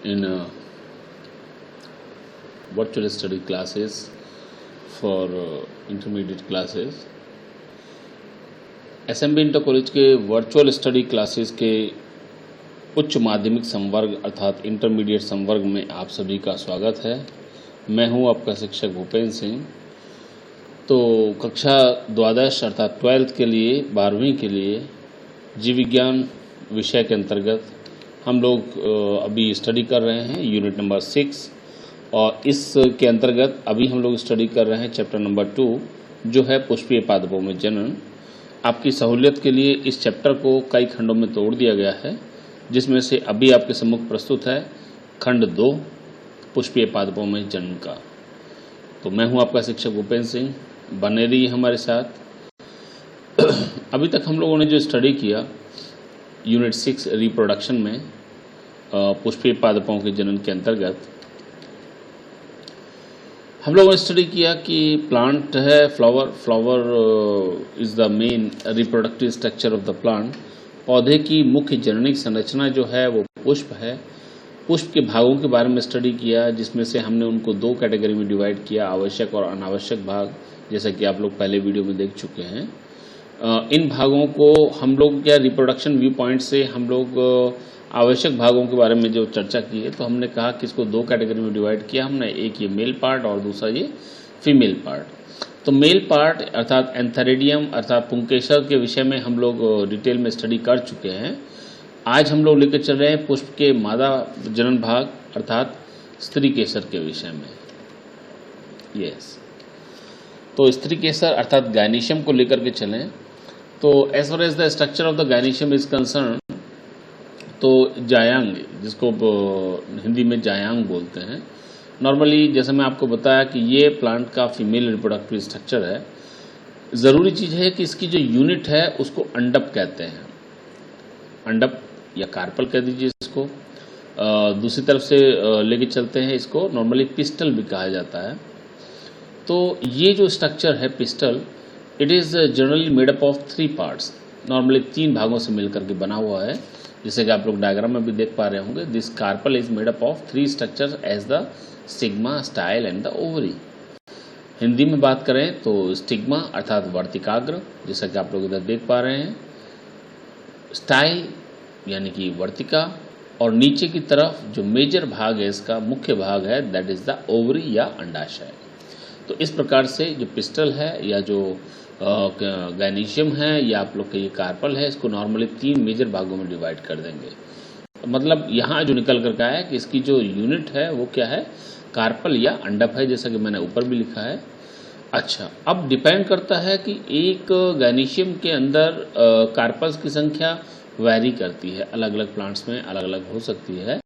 in virtual study classes for intermediate classes। SMB inter college के virtual study classes के उच्च माध्यमिक संवर्ग अर्थात इंटरमीडिएट संवर्ग में आप सभी का स्वागत है। मैं हूं आपका शिक्षक भूपेंद्र सिंह। तो कक्षा द्वादश अर्थात 12th के लिए 12वीं के लिए जीव विज्ञान विषय के अंतर्गत हम लोग अभी स्टडी कर रहे हैं यूनिट नंबर 6 और इसके अंतर्गत अभी हम लोग स्टडी कर रहे हैं चैप्टर नंबर 2 जो है पुष्पीय पादपों में जनन। आपकी सहूलियत के लिए इस चैप्टर को कई खंडों में तोड़ दिया गया है, जिसमें से अभी आपके सम्मुख प्रस्तुत है खंड 2 पुष्पीय पादपों में जनन का। तो मैं हूं आपका शिक्षक भूपेंद्र सिंह, बने रहिए हमारे साथ। अभी तक हम लोगों ने जो स्टडी किया यूनिट 6 रिप्रोडक्शन में पुष्पीय पादपों के जनन के अंतर्गत हम लोगों ने स्टडी किया कि प्लांट है flower is the main reproductive structure of the plant. पौधे की मुख्य जननिक संरचना जो है वो पुष्प है। पुष्प के भागों के बारे में स्टडी किया, जिसमें से हमने उनको 2 कैटेगरी में डिवाइड किया, आवश्यक और अनावश्यक भाग, जैसा कि आप लोग पहले वीडियो में देख चुके हैं। इन भागों को हम लोग क्या रिप्रोडक्शन व्यू पॉइंट से हम लोग आवश्यक भागों के बारे में जो चर्चा की है, तो हमने कहा कि इसको 2 कैटेगरी में डिवाइड किया हमने, एक ये मेल पार्ट और दूसरा ये फीमेल पार्ट। तो मेल पार्ट अर्थात एंथेरिडियम अर्थात पुंकेसर के विषय में हम लोग डिटेल में स्टडी कर चुके हैं। आज हम लोग लेकर चल रहे हैं पुष्प के मादा जनन भाग अर्थात स्त्री केसर के विषय में। यस, तो स्त्री केसर अर्थात गायनीशियम को लेकर के चलें। तो as far as the structure of the gynoecium is concern, तो जायांग, जिसको हिंदी में जायांग बोलते हैं, नॉर्मली जैसे मैं आपको बताया कि ये प्लांट का फीमेल रिप्रोडक्टिव स्ट्रक्चर है। ज़रूरी चीज़ है कि इसकी जो यूनिट है उसको अंडप कहते हैं, अंडप या कार्पल कह दीजिए इसको। दूसरी तरफ से लेके चलते हैं इसको, नॉर्मली पिस्टल भी कहा जाता है। तो ये जो स्ट्रक्चर है pistol, it is generally made up of 3 parts. Normally 3 भागों से मिलकर के बना हुआ है, जैसे कि आप लोग डायग्राम में भी देख पा रहे होंगे। This carpel is made up of 3 structures as the stigma, style and the ovary. Hindi में बात करें तो स्टिग्मा अर्थात वर्तिकाग्र, जैसा कि आप लोग इधर देख पा रहे हैं, स्टाइल यानी कि वर्तिका, और नीचे की तरफ जो मेजर भाग है, इसका मुख्य भाग है, दैट इज द ओवरी या अंडाशय। तो इस प्रकार से जो पिस्टल है या जो गायनीशियम है या आप लोग का ये कार्पल है, इसको नॉर्मली 3 मेजर भागों में डिवाइड कर देंगे। मतलब यहाँ जो निकल कर आया कि इसकी जो यूनिट है वो क्या है, कार्पल या अंडप है, जैसा कि मैंने ऊपर भी लिखा है। अच्छा, अब डिपेंड करता है कि एक गायनीशियम के अंदर कार्पल्स की संख्या वैरी करती है, अलग अलग प्लांट्स में अलग अलग हो सकती है।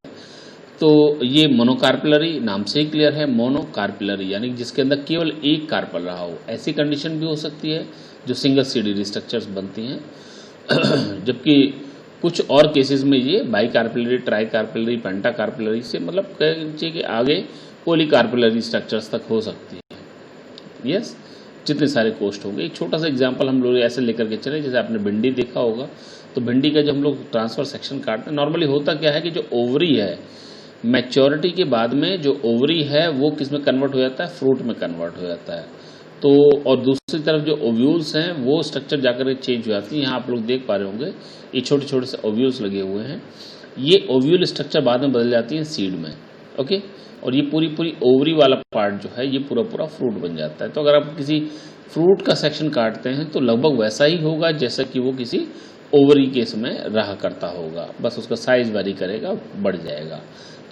तो ये मोनोकार्पिलरी नाम से ही क्लियर है, मोनोकार्पिलरी यानी जिसके अंदर केवल एक कार्पल रहा हो। ऐसी कंडीशन भी हो सकती है जो सिंगल सीडेड स्ट्रक्चर्स बनती हैं जबकि कुछ और केसेस में ये बाईकार्पिलरी, ट्राईकार्पिलरी, पेंटाकार्पिलरी से मतलब कह लीजिए कि आगे पॉलीकार्पिलरी स्ट्रक्चर्स तक हो सकती है। यस, जितने सारे कोष्ठ होंगे। एक छोटा सा एग्जाम्पल हम लोग ऐसे लेकर के चले, जैसे आपने भिंडी देखा होगा, तो भिंडी का जो हम लोग ट्रांसफर सेक्शन काटते हैं, नॉर्मली होता क्या है कि जो ओवरी है, मैच्योरिटी के बाद में जो ओवरी है वो किस में कन्वर्ट हो जाता है, फ्रूट में कन्वर्ट हो जाता है। तो और दूसरी तरफ जो ओव्यूल्स हैं वो स्ट्रक्चर जाकर चेंज हो जाती है। यहाँ आप लोग देख पा रहे होंगे ये छोटे छोटे से ओव्यूल्स लगे हुए हैं। ये ओव्यूल स्ट्रक्चर बाद में बदल जाती है सीड में। ओके, और ये पूरी ओवरी वाला पार्ट जो है ये पूरा फ्रूट बन जाता है। तो अगर आप किसी फ्रूट का सेक्शन काटते हैं तो लगभग वैसा ही होगा जैसा कि वो किसी ओवरी केस में रहा करता होगा, बस उसका साइज वेरी करेगा, बढ़ जाएगा।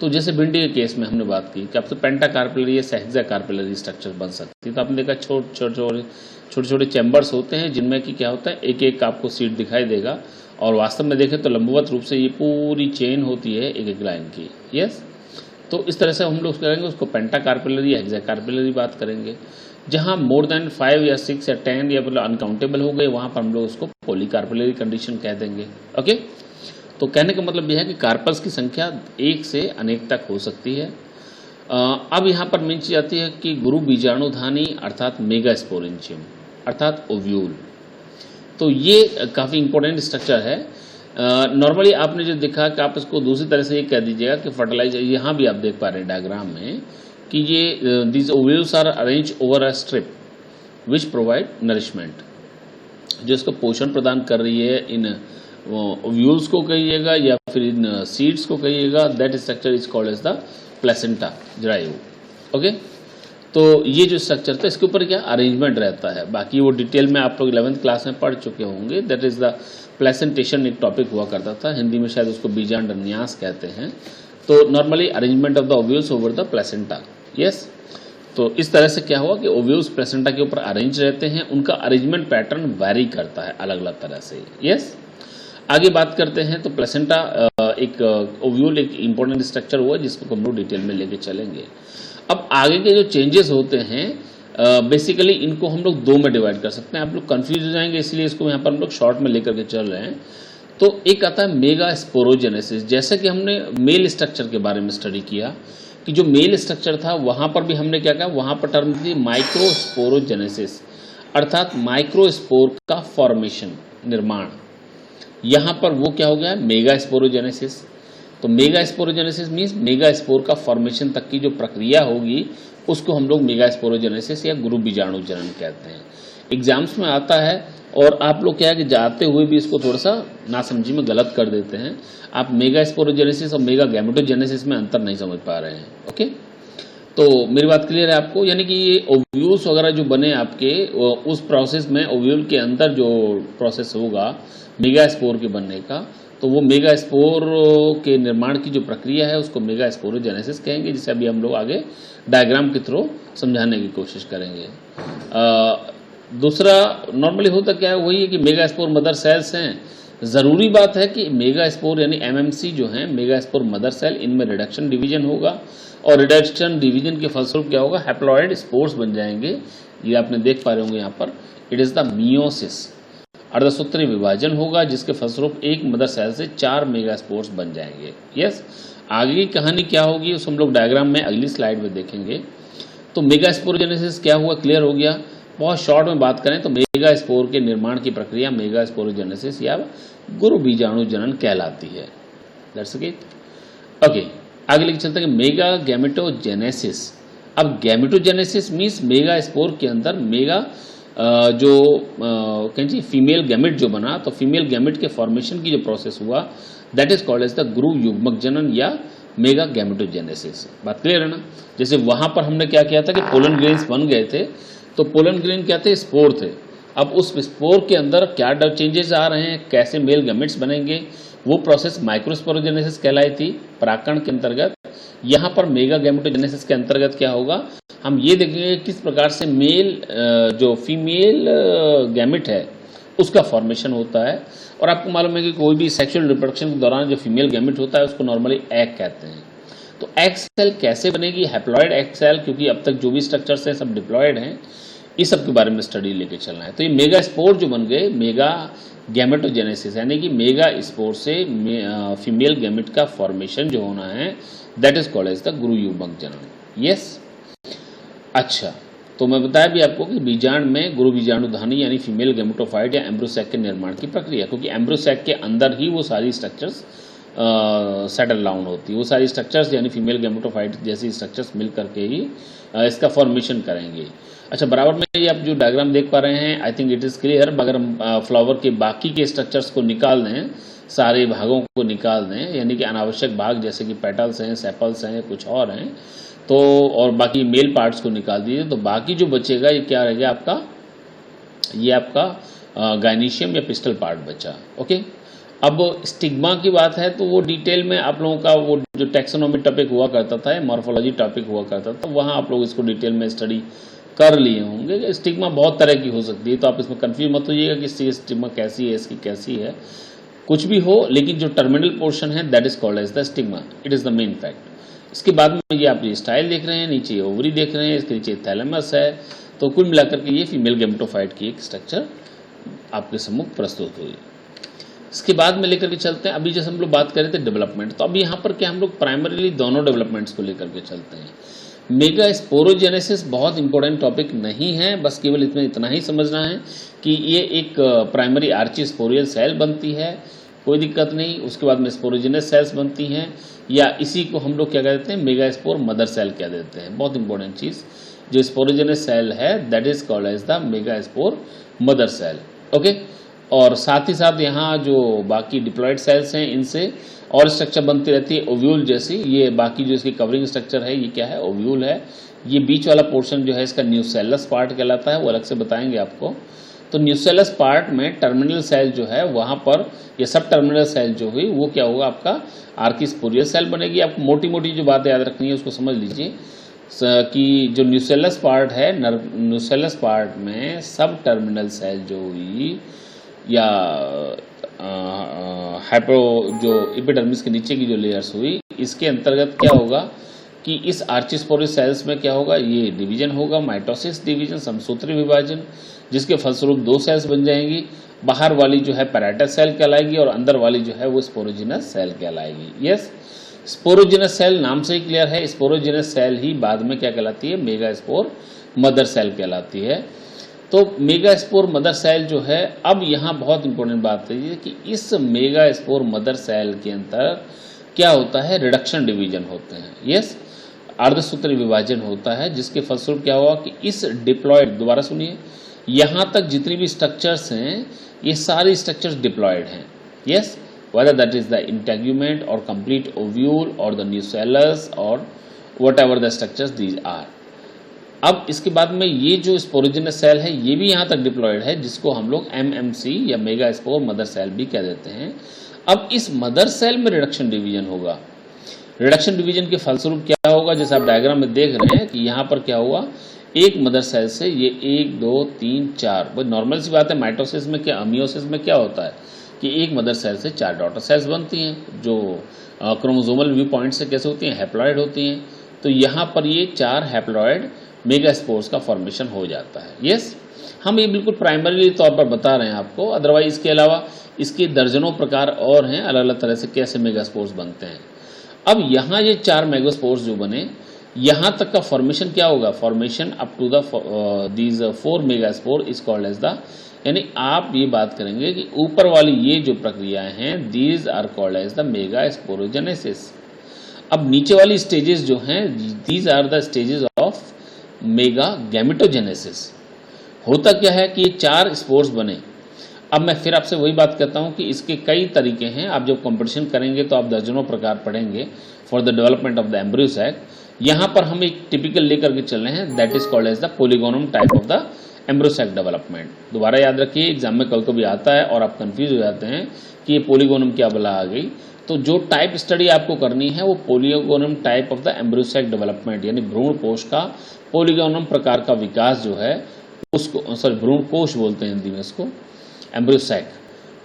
तो जैसे भिंडी के केस में हमने बात की कि आपसे पेंटाकार्पिलरी या हेक्साकार्पिलरी स्ट्रक्चर बन सकती है। तो आपने देखा छोटे छोटे चैम्बर्स होते हैं जिनमें कि क्या होता है, एक एक आपको सीट दिखाई देगा, और वास्तव में देखें तो लंबवत रूप से ये पूरी चेन होती है एक एक लाइन की। यस, तो इस तरह से हम लोग करेंगे उसको पेंटाकार्पिलरी या हेक्साकार्पिलरी बात करेंगे। जहाँ मोर देन 5 या 6 या 10 या मतलब अनकाउंटेबल हो गए, वहाँ पर हम लोग उसको पॉलीकार्पिलरी कंडीशन कह देंगे। ओके, तो कहने का मतलब यह है कि कार्पल्स की संख्या 1 से अनेक तक हो सकती है। अब यहाँ पर मेन चीज आती है कि गुरु बीजाणुधानी अर्थात मेगास्पोरेंशियम अर्थात ओव्यूल। तो ये काफ़ी इंपॉर्टेंट स्ट्रक्चर है। नॉर्मली आपने जो देखा कि आप इसको दूसरी तरह से ये कह दीजिएगा कि फर्टिलाइजर, यहाँ भी आप देख पा रहे हैं डायग्राम में कि ये these ovules are arrange over a strip which provide nourishment, जो इसको पोषण प्रदान कर रही है इन ओव्यूल्स को कहिएगा या फिर इन सीड्स को कहिएगा, that structure is called as the placenta जरायु। ओके, तो ये जो स्ट्रक्चर था इसके ऊपर क्या अरेंजमेंट रहता है, बाकी वो डिटेल में आप लोग 11th क्लास में पढ़ चुके होंगे। दैट इज द प्लेसेंटेशन एक टॉपिक हुआ करता था, हिंदी में शायद उसको बीजांड न्यास कहते हैं। तो normally arrangement of the ovules over the placenta, yes. तो इस तरह से क्या हुआ कि ओव्यूल्स प्लेसेंटा के ऊपर अरेंज रहते हैं, उनका अरेंजमेंट पैटर्न वैरी करता है अलग अलग तरह से, यस। आगे बात करते हैं तो प्लेसेंटा एक ओव्यूल एक इंपॉर्टेंट स्ट्रक्चर हुआ जिसको हम लोग डिटेल में लेके चलेंगे। अब आगे के जो चेंजेस होते हैं बेसिकली इनको हम लोग दो में डिवाइड कर सकते हैं, आप लोग कंफ्यूज हो जाएंगे इसलिए इसको यहाँ पर हम लोग शॉर्ट में लेकर के चल रहे हैं। तो एक आता है मेगा स्पोरोजेनेसिस, जैसे कि हमने मेल स्ट्रक्चर के बारे में स्टडी किया कि जो मेल स्ट्रक्चर था वहां पर भी हमने क्या कहा, वहां पर टर्म थी माइक्रोस्पोरोजेनेसिस, अर्थात माइक्रोस्पोर का फॉर्मेशन निर्माण। यहां पर वो क्या हो गया, मेगा स्पोरोजेनेसिस। तो mega sporogenesis means mega spore का फॉर्मेशन तक की जो प्रक्रिया होगी उसको हम लोग मेगा स्पोरोजेनेसिस या गुरु बीजाणु जनन कहते हैं। एग्जाम्स में आता है और आप लोग क्या है कि जाते हुए भी इसको थोड़ा सा नासमझी में गलत कर देते हैं, आप मेगा स्पोरोजेनेसिस और मेगा गैमेटोजेनेसिस में अंतर नहीं समझ पा रहे हैं। ओके, तो मेरी बात क्लियर है आपको, यानी कि ये ओव्यूल्स वगैरह जो बने आपके उस प्रोसेस में ओव्यूल के अंदर जो प्रोसेस होगा मेगा स्पोर के बनने का, तो वो मेगा स्पोर के निर्माण की जो प्रक्रिया है उसको मेगा स्पोरोजेनेसिस कहेंगे, जिसे अभी हम लोग आगे डायग्राम के थ्रू समझाने की कोशिश करेंगे। दूसरा नॉर्मली होता क्या है, वही है कि मेगा स्पोर मदर सेल्स हैं। ज़रूरी बात है कि मेगा स्पोर यानी एमएमसी जो है मेगा स्पोर मदर सेल, इनमें रिडक्शन डिवीजन होगा और रिडक्शन डिवीजन के फलस्वरूप क्या होगा, हैप्लॉइड स्पोर्स बन जाएंगे। ये आपने देख पा रहे होंगे यहाँ पर, इट इज़ द मियोसिस, अर्धसूत्री विभाजन होगा जिसके फलस्वरूप एक मदर सेल से 4 मेगा स्पोर्स बन जाएंगे। यस, आगे की कहानी क्या होगी उस हम लोग डायग्राम में अगली स्लाइड में देखेंगे। तो मेगा स्पोरोजेनेसिस क्या हुआ, क्लियर हो गया। बहुत शॉर्ट में बात करें तो मेगा स्पोर के निर्माण की प्रक्रिया मेगा स्पोरोजेनेसिस या गुरु बीजाणु जनन कहलाती है। That's it. ओके, आगे लेके चलते हैं मेगा गैमेटोजेनेसिस। अब गैमेटोजेनेसिस मीन्स मेगा स्पोर के अंदर मेगा जो कहें फीमेल गैमेट जो बना, तो फीमेल गैमेट के फॉर्मेशन की जो प्रोसेस हुआ that is called as the गुरु युग्मक जनन या मेगा गैमेटोजेनेसिस। बात क्लियर है ना। जैसे वहां पर हमने क्या किया था कि पोलन ग्रेन्स बन गए थे, तो पोलन ग्रेन क्या थे, स्पोर थे। अब उस स्पोर के अंदर क्या चेंजेस आ रहे हैं, कैसे मेल गैमेट्स बनेंगे, वो प्रोसेस माइक्रोस्पोरोजेनेसिस कहलाई थी परागकण के अंतर्गत। यहाँ पर मेगा गैमेटोजेनेसिस के अंतर्गत क्या होगा, हम ये देखेंगे किस प्रकार से मेल जो फीमेल गैमेट है उसका फॉर्मेशन होता है। और आपको मालूम है कि कोई भी सेक्सुअल रिप्रोडक्शन के दौरान जो फीमेल गैमेट होता है उसको नॉर्मली एग कहते हैं। तो एग सेल कैसे बनेगी, हैप्लॉइड एग सेल, क्योंकि अब तक जो भी स्ट्रक्चर्स हैं सब डिप्लॉयड हैं, इस सब के बारे में स्टडी लेके चलना है। तो ये मेगा स्पोर जो बन गए, मेगा गैमेटोजेनेसिस यानी कि मेगा स्पोर से फीमेल गैमेट का फॉर्मेशन जो होना है that is called as the गुरु युग्मक जनन। यस, अच्छा, तो मैं बताया भी आपको कि बीजांड में गुरु बीजाणुधानी यानी फीमेल गैमेटोफाइट या एम्ब्रोसैक के निर्माण की प्रक्रिया, क्योंकि एम्ब्रोसैक के अंदर ही वो सारी स्ट्रक्चर्स सेटल डाउन होती है, वो सारी स्ट्रक्चर्स यानी फीमेल गैमेटोफाइट जैसी स्ट्रक्चर्स मिल करके ही इसका फॉर्मेशन करेंगे। अच्छा, बराबर में ये आप जो डायग्राम देख पा रहे हैं, I think it is clear. अगर हम फ्लावर के बाकी के स्ट्रक्चर्स को निकाल दें, सारे भागों को निकाल दें, यानी कि अनावश्यक भाग जैसे कि पेटल्स हैं, सेपल्स हैं, कुछ और हैं, तो और बाकी मेल पार्ट्स को निकाल दीजिए, तो बाकी जो बचेगा ये क्या रहेगा आपका, ये आपका गायनीशियम या पिस्टल पार्ट बचा। ओके, अब स्टिग्मा की बात है तो वो डिटेल में आप लोगों का वो जो टैक्सोनॉमी टॉपिक हुआ करता था, मॉर्फोलॉजी टॉपिक हुआ करता था, वहाँ आप लोग इसको डिटेल में स्टडी कर लिए होंगे। स्टिग्मा बहुत तरह की हो सकती है, तो आप इसमें कंफ्यूज मत होइएगा कि स्टिग्मा कैसी है, इसकी कैसी है, कुछ भी हो, लेकिन जो टर्मिनल पोर्शन है that is called as the stigma, it is the main fact. इसके बाद में ये आप ये स्टाइल देख रहे हैं, नीचे ओवरी देख रहे हैं, इसके नीचे थैलेमस है, तो कुल मिलाकर के ये फीमेल गैमेटोफाइट की एक स्ट्रक्चर आपके सम्मुख प्रस्तुत हुई। इसके बाद में लेकर के चलते हैं, अभी जैसे हम लोग बात कर रहे थे डेवलपमेंट, तो अभी यहाँ पर क्या हम लोग प्राइमरीली दोनों डेवलपमेंट्स को लेकर के चलते हैं। मेगा स्पोरोजेनेसिस बहुत इंपॉर्टेंट टॉपिक नहीं है, बस केवल इतना ही समझना है कि ये एक प्राइमरी आर्ची स्पोरियल सेल बनती है कोई दिक्कत नहीं। उसके बाद में स्पोरोजिनस सेल्स बनती हैं, या इसी को हम लोग क्या कह देते हैं, मेगा स्पोर मदर सेल कह देते हैं। बहुत इंपॉर्टेंट चीज़, जो स्पोरोजिनस सेल है that is called as the megaspore mother cell. Okay, और साथ ही साथ यहाँ जो बाकी डिप्लॉयड सेल्स हैं इनसे और स्ट्रक्चर बनती रहती है ओव्यूल जैसी। ये बाकी जो इसकी कवरिंग स्ट्रक्चर है ये क्या है, ओव्यूल है। ये बीच वाला पोर्शन जो है इसका न्यूसेलस पार्ट कहलाता है, वो अलग से बताएंगे आपको। तो न्यूसेलस पार्ट में टर्मिनल सेल जो है वहाँ पर ये सब टर्मिनल सेल जो हुई वो क्या होगा, आपका आर्किस्पोरियस सेल बनेगी। आपको मोटी मोटी जो बातें याद रखनी है उसको समझ लीजिए कि जो न्यूसेलस पार्ट है, न्यूसेलस पार्ट में सब टर्मिनल सेल जो हुई या हाइपो जो एपिडर्मिस के नीचे की जो लेयर्स हुई, इसके अंतर्गत क्या होगा कि इस आर्चिस्पोरिस सेल्स में क्या होगा, ये डिवीजन होगा, माइटोसिस डिवीजन, समसूत्री विभाजन, जिसके फलस्वरूप दो सेल्स बन जाएंगी। बाहर वाली जो है पैराटस सेल कहलाएगी और अंदर वाली जो है वो स्पोरोजिनस सेल कहलाएगी। यस, स्पोरोजिनस सेल नाम से ही क्लियर है, स्पोरोजिनस सेल ही बाद में क्या कहलाती है, मेगा स्पोर मदर सेल कहलाती है। तो मेगा स्पोर मदर सेल जो है, अब यहाँ बहुत इंपॉर्टेंट बात है कि इस मेगा स्पोर मदर सेल के अंदर क्या होता है, रिडक्शन डिवीजन होते हैं। यस, अर्धसूत्री विभाजन होता है, जिसके फलस्वरूप क्या हुआ कि इस डिप्लॉयड, दोबारा सुनिए, यहाँ तक जितनी भी स्ट्रक्चर्स हैं ये सारी स्ट्रक्चर्स डिप्लॉयड हैं। Yes, whether that is the integument or complete ovule or the nucellus or whatever the structures these are। अब इसके बाद में ये जो स्पोरोजिनस सेल है ये भी यहाँ तक डिप्लॉयड है, जिसको हम लोग MMC या मेगा स्पोर मदर सेल भी कह देते हैं। अब इस मदर सेल में रिडक्शन डिवीजन होगा। रिडक्शन डिवीजन के फलस्वरूप क्या होगा, जैसे आप डायग्राम में देख रहे हैं कि यहाँ पर क्या हुआ, एक मदर सेल से ये 1 2 3 4, वो नॉर्मल सी बात है। माइटोसिस में क्या, मियोसिस में क्या होता है कि एक मदर सेल से 4 डॉटर सेल्स बनती हैं, जो क्रोमोसोमल व्यू पॉइंट से कैसे होती हैं, हैप्लॉइड होती हैं। तो यहाँ पर ये 4 हैप्लॉइड मेगा स्पोर्स का फॉर्मेशन हो जाता है। यस, हम ये बिल्कुल प्राइमरी तौर पर बता रहे हैं आपको, अदरवाइज इसके अलावा इसके दर्जनों प्रकार और हैं अलग अलग तरह से कैसे मेगा स्पोर्स बनते हैं। अब यहाँ ये 4 मेगा स्पोर्स जो बने, यहाँ तक का फॉर्मेशन क्या होगा, formation up to the these 4 megaspore is called as the, यानी आप ये बात करेंगे कि ऊपर वाली ये जो प्रक्रियाएं हैं these are called as the megasporogenesis. अब नीचे वाली स्टेजेस जो हैं these are the stages of megagametogenesis. होता क्या है कि ये 4 स्पोर्स बने। अब मैं फिर आपसे वही बात कहता हूं कि इसके कई तरीके हैं, आप जब कंपटीशन करेंगे तो आप दर्जनों प्रकार पढ़ेंगे for the development of the embryo sac. यहाँ पर हम एक टिपिकल लेकर के चल रहे हैं, that is called as the polygonum type of the embryo sac development. दोबारा याद रखिए, एग्जाम में कभी कभी आता है और आप कंफ्यूज हो जाते हैं कि ये पोलीगोनम क्या बला आ गई। तो जो टाइप स्टडी आपको करनी है वो polygonum type of the embryo sac development, यानी भ्रूण कोश का पोलीगोनम प्रकार का विकास जो है उसको, सॉरी भ्रूण कोश बोलते हैं हिंदी में इसको, एम्ब्रियो सैक।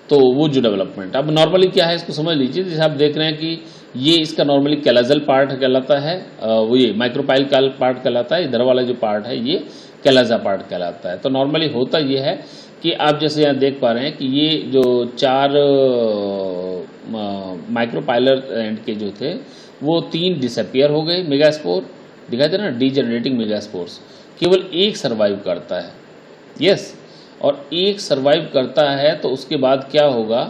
तो वो जो डेवलपमेंट, अब नॉर्मली क्या है इसको समझ लीजिए। जैसे आप देख रहे हैं कि ये इसका नॉर्मली कैलाजल पार्ट कहलाता है, वो ये माइक्रोपाइल पार्ट कहलाता है, इधर वाला जो पार्ट है ये कैलाजा पार्ट कहलाता है। तो नॉर्मली होता ये है कि आप जैसे यहाँ देख पा रहे हैं कि ये जो 4 माइक्रोपाइलर एंड के जो थे वो 3 डिसअपियर हो गए मेगास्पोर, दिखाई दे रहा ना, डीजेनरेटिंग मेगास्पोर्स। केवल एक सर्वाइव करता है। यस, और एक सर्वाइव करता है तो उसके बाद क्या होगा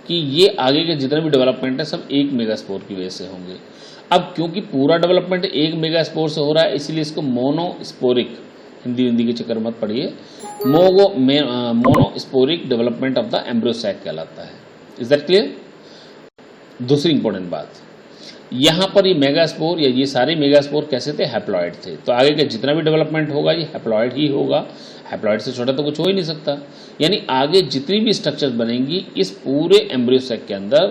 कि ये आगे के जितने भी डेवलपमेंट है सब एक मेगास्पोर की वजह से होंगे। अब क्योंकि पूरा डेवलपमेंट एक मेगास्पोर से हो रहा है इसलिए इसको मोनोस्पोरिक, हिंदी के चक्कर मत पढ़िए, monosporic development of the embryo sac कहलाता है। Is that clear? दूसरी इंपॉर्टेंट बात, यहाँ पर ये मेगास्पोर या ये सारे मेगास्पोर कैसे थे, हैप्लॉइड थे। तो आगे का जितना भी डेवलपमेंट होगा ये हैप्लॉइड ही होगा, हैप्लॉइड से छोटा तो कुछ हो ही नहीं सकता। यानी आगे जितनी भी स्ट्रक्चर्स बनेंगी इस पूरे एम्ब्रियो सैक के अंदर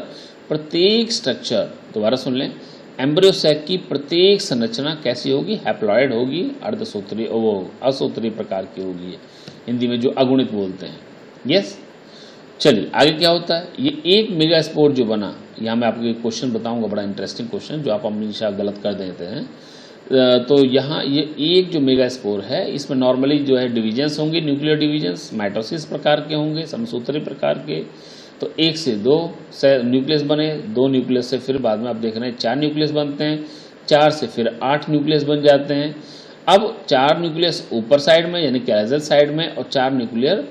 प्रत्येक स्ट्रक्चर, दोबारा सुन लें, एम्ब्रियो सैक की प्रत्येक संरचना कैसी होगी, हैप्लॉइड होगी, अर्धसूत्री, वो असूत्री प्रकार की होगी, हिंदी में जो अगुणित बोलते हैं। यस, चलिए आगे क्या होता है। ये एक मेगास्पोर जो बना, यहाँ मैं आपको एक क्वेश्चन बताऊंगा, बड़ा इंटरेस्टिंग क्वेश्चन जो आप हमेशा गलत कर देते हैं। तो यहाँ ये एक जो मेगास्पोर है इसमें नॉर्मली जो है डिवीजन्स होंगे, न्यूक्लियर डिवीजन्स माइटोसिस प्रकार के होंगे, समसूत्री प्रकार के। तो 1 से 2 न्यूक्लियस बने, 2 न्यूक्लियस से फिर बाद में आप देख रहे हैं 4 न्यूक्लियस बनते हैं, 4 से फिर 8 न्यूक्लियस बन जाते हैं। अब 4 न्यूक्लियस ऊपर साइड में यानी कैलाजल साइड में और 4 न्यूक्लियर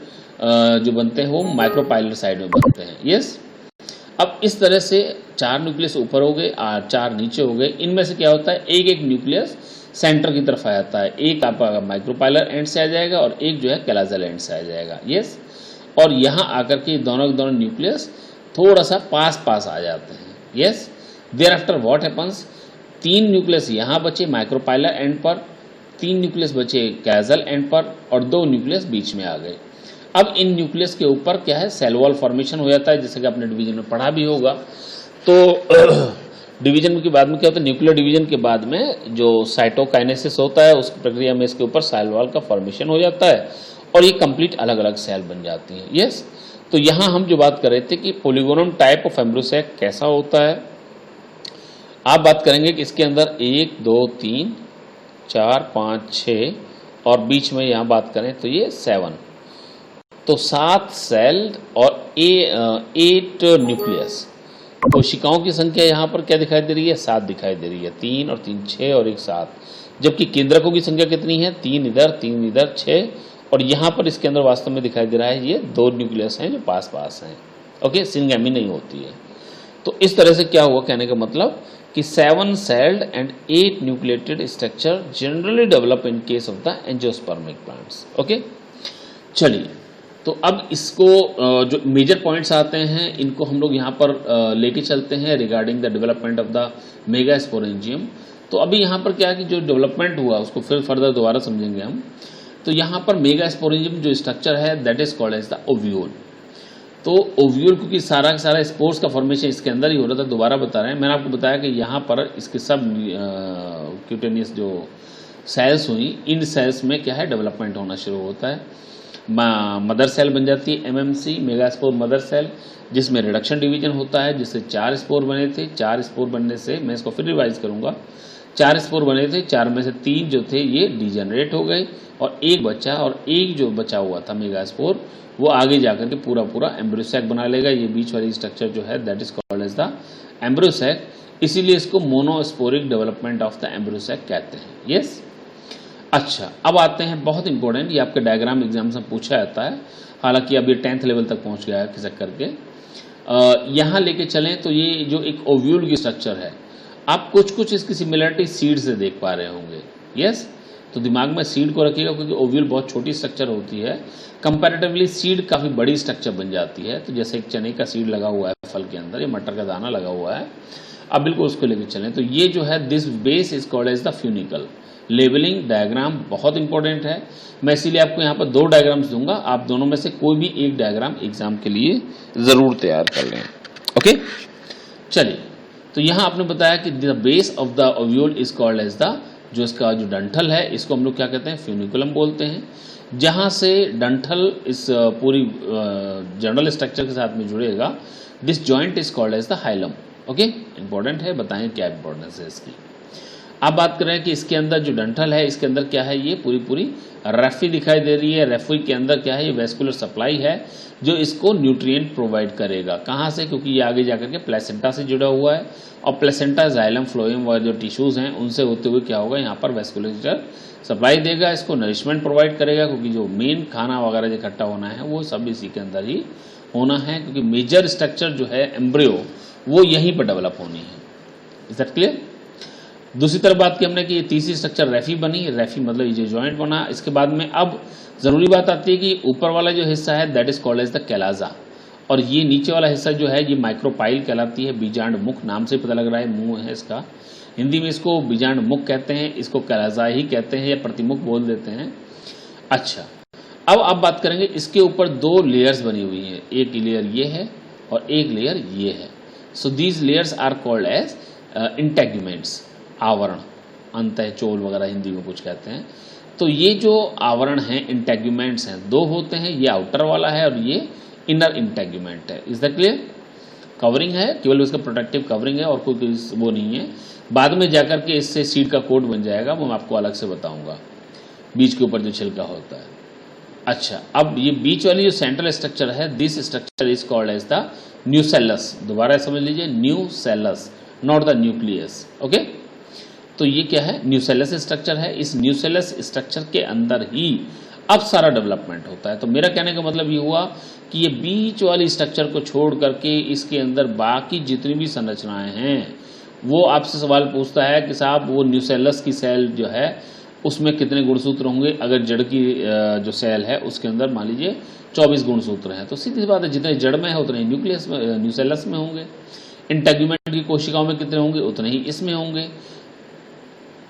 जो बनते हैं वो माइक्रोपाइलर साइड में बनते हैं। यस, अब इस तरह से 4 न्यूक्लियस ऊपर हो गए और 4 नीचे हो गए। इनमें से क्या होता है, एक एक न्यूक्लियस सेंटर की तरफ आ जाता है। एक आपका माइक्रोपाइलर एंड से आ जाएगा और एक जो है कैलाजल एंड से आ जाएगा। यस, और यहाँ आकर के दोनों के दोनों न्यूक्लियस थोड़ा सा पास पास आ जाते हैं। Yes, thereafter what happens, 3 nucleus यहाँ बचे माइक्रोपाइलर एंड पर, 3 न्यूक्लियस बचे कैलाजल एंड पर और 2 न्यूक्लियस बीच में आ गए। अब इन न्यूक्लियस के ऊपर क्या है, सेल वॉल फॉर्मेशन हो जाता है, जैसे कि आपने डिवीजन में पढ़ा भी होगा। तो डिवीजन के बाद में क्या होता है, न्यूक्लियर डिवीजन के बाद में जो साइटोकाइनेसिस होता है उस प्रक्रिया में इसके ऊपर सेल वॉल का फॉर्मेशन हो जाता है और ये कंप्लीट अलग अलग सेल बन जाती हैं। यस, तो यहाँ हम जो बात कर रहे थे कि पोलीगोनम टाइप ऑफ एम्ब्रियो सैक कैसा होता है, आप बात करेंगे कि इसके अंदर 1 2 3 4 5 6 और बीच में यहाँ बात करें तो ये 7, तो 7 सेल और 8 न्यूक्लियस। कोशिकाओं की संख्या यहाँ पर क्या दिखाई दे रही है, 7 दिखाई दे रही है, 3 और 3 6 और 1 7। जबकि केंद्रकों की संख्या कितनी है, 3 इधर 6, और यहाँ पर इसके अंदर वास्तव में दिखाई दे रहा है ये 2 न्यूक्लियस हैं जो पास पास हैं। ओके, सिंगैमी नहीं होती है। तो इस तरह से क्या हुआ, कहने का मतलब कि 7 celled and 8 nucleated structure generally develop in case of the angiospermic plants. Okay, चलिए, तो अब इसको जो मेजर पॉइंट्स आते हैं इनको हम लोग यहाँ पर लेके चलते हैं regarding the development of the megasporangium. तो अभी यहाँ पर क्या है कि जो डेवलपमेंट हुआ उसको फिर फर्दर दोबारा समझेंगे हम। तो यहाँ पर मेगास्पोरेंजियम जो स्ट्रक्चर है that is called as the ovule. तो ओव्यूल क्योंकि सारा का सारा स्पोर्स का फॉर्मेशन इसके अंदर ही हो रहा था, दोबारा बता रहे हैं। मैंने आपको बताया कि यहाँ पर इसके सब क्यूटेनियस जो सेल्स हुई, इन सेल्स में क्या है डेवलपमेंट होना शुरू होता है। मदर सेल बन जाती है एमएमसी, मेगास्पोर मदर सेल, जिसमें रिडक्शन डिवीजन होता है, जिससे 4 स्पोर बने थे। 4 स्पोर बनने से, मैं इसको फिर रिवाइज करूंगा, 4 स्पोर बने थे, 4 में से 3 जो थे ये डिजेनरेट हो गए और एक बचा, और एक जो बचा हुआ था मेगास्पोर वो आगे जाकर के पूरा पूरा एम्ब्रियो सैक बना लेगा। ये बीच वाली स्ट्रक्चर जो है that is called as the embryo sac, इसीलिए इसको monosporic development of the embryo sac कहते हैं। यस, अच्छा, अब आते हैं बहुत इंपॉर्टेंट, ये आपके डायग्राम एग्जाम से पूछा जाता है, हालांकि अब ये 10th लेवल तक पहुंच गया है खिसक करके। यहाँ लेके चलें तो ये जो एक ओव्यूल की स्ट्रक्चर है, आप कुछ इसकी सिमिलरिटी सीड से देख पा रहे होंगे। यस, तो दिमाग में सीड को रखिएगा क्योंकि ओव्यूल बहुत छोटी स्ट्रक्चर होती है, कंपैरेटिवली सीड काफ़ी बड़ी स्ट्रक्चर बन जाती है। तो जैसे एक चने का सीड लगा हुआ है फल के अंदर, या मटर का दाना लगा हुआ है, अब बिल्कुल उसको लेके चलें तो ये जो है this base is called as the funicle. Labelling diagram बहुत इंपॉर्टेंट है, मैं इसीलिए आपको यहाँ पर 2 डायग्राम्स दूंगा, आप दोनों में से कोई भी एक डायग्राम एग्जाम के लिए जरूर तैयार कर लें। ओके, चलिए, तो यहाँ आपने बताया कि the base of the ovule is called as the, जो इसका जो डंठल है इसको हम लोग क्या कहते हैं, फ्यूनिकुलम बोलते हैं। जहाँ से डंठल इस पूरी जनरल स्ट्रक्चर के साथ में जुड़ेगा, this joint is called as the hilum. Okay, important है, बताएं क्या इंपॉर्टेंस है इसकी। आप बात कर रहे हैं कि इसके अंदर जो डंठल है इसके अंदर क्या है, ये पूरी रेफी दिखाई दे रही है। रेफी के अंदर क्या है, ये वेस्कुलर सप्लाई है जो इसको न्यूट्रिएंट प्रोवाइड करेगा। कहाँ से, क्योंकि ये आगे जाकर के प्लेसेंटा से जुड़ा हुआ है और प्लेसेंटा जाइलम फ्लोएम वाले जो टिश्यूज हैं उनसे होते हुए क्या होगा, यहाँ पर वेस्कुलर सप्लाई देगा, इसको नरिशमेंट प्रोवाइड करेगा, क्योंकि जो मेन खाना वगैरह जो इकट्ठा होना है वो सब इसी के अंदर ही होना है, क्योंकि मेजर स्ट्रक्चर जो है एम्ब्रियो वो यहीं पर डेवलप होनी है। Is that clear. दूसरी तरफ बात की हमने कि तीसरी स्ट्रक्चर रेफी बनी, रेफी मतलब ये जो जॉइंट बना। इसके बाद में अब जरूरी बात आती है कि ऊपर वाला जो हिस्सा है that is called as the chalaza, और ये नीचे वाला हिस्सा जो है ये माइक्रोपाइल कहलाती है। बीजांड मुख नाम से पता लग रहा है, मुंह है इसका, हिंदी में इसको बीजांड मुख कहते हैं, इसको कैलाजा ही कहते हैं या प्रतिमुख बोल देते हैं। अच्छा, अब आप बात करेंगे इसके ऊपर 2 लेयर्स बनी हुई हैं, एक लेयर ये है और एक लेयर ये है। So these layers are called as integuments, आवरण, अंतः चोल वगैरह हिंदी में कुछ कहते हैं। तो ये जो आवरण हैं, इंटेग्यूमेंट्स हैं, 2 होते हैं, ये आउटर वाला है और ये इनर इंटेग्यूमेंट है। Is that clear. कवरिंग है, केवल उसका प्रोटेक्टिव कवरिंग है और कोई वो नहीं है। बाद में जाकर के इससे सीड का कोट बन जाएगा, वो मैं आपको अलग से बताऊंगा, बीच के ऊपर जो छिलका होता है। अच्छा, अब ये बीच वाली जो सेंट्रल स्ट्रक्चर है, this structure is called as the nucellus. दोबारा समझ लीजिए, nucellus, not the nucleus. Okay, तो ये क्या है, न्यूसेलस स्ट्रक्चर है। इस न्यूसेलस स्ट्रक्चर के अंदर ही अब सारा डेवलपमेंट होता है। तो मेरा कहने का मतलब ये हुआ कि ये बीच वाली स्ट्रक्चर को छोड़ करके इसके अंदर बाकी जितनी भी संरचनाएं हैं वो आपसे सवाल पूछता है कि साहब वो न्यूसेलस की सेल जो है उसमें कितने गुणसूत्र होंगे। अगर जड़ की जो सेल है उसके अंदर मान लीजिए 24 गुणसूत्र हैं, तो सीधी सी बात है जितने जड़ में है उतने ही न्यूक्लियस में न्यूसेलस में होंगे। इंटेग्यूमेंट की कोशिकाओं में कितने होंगे उतने ही इसमें होंगे।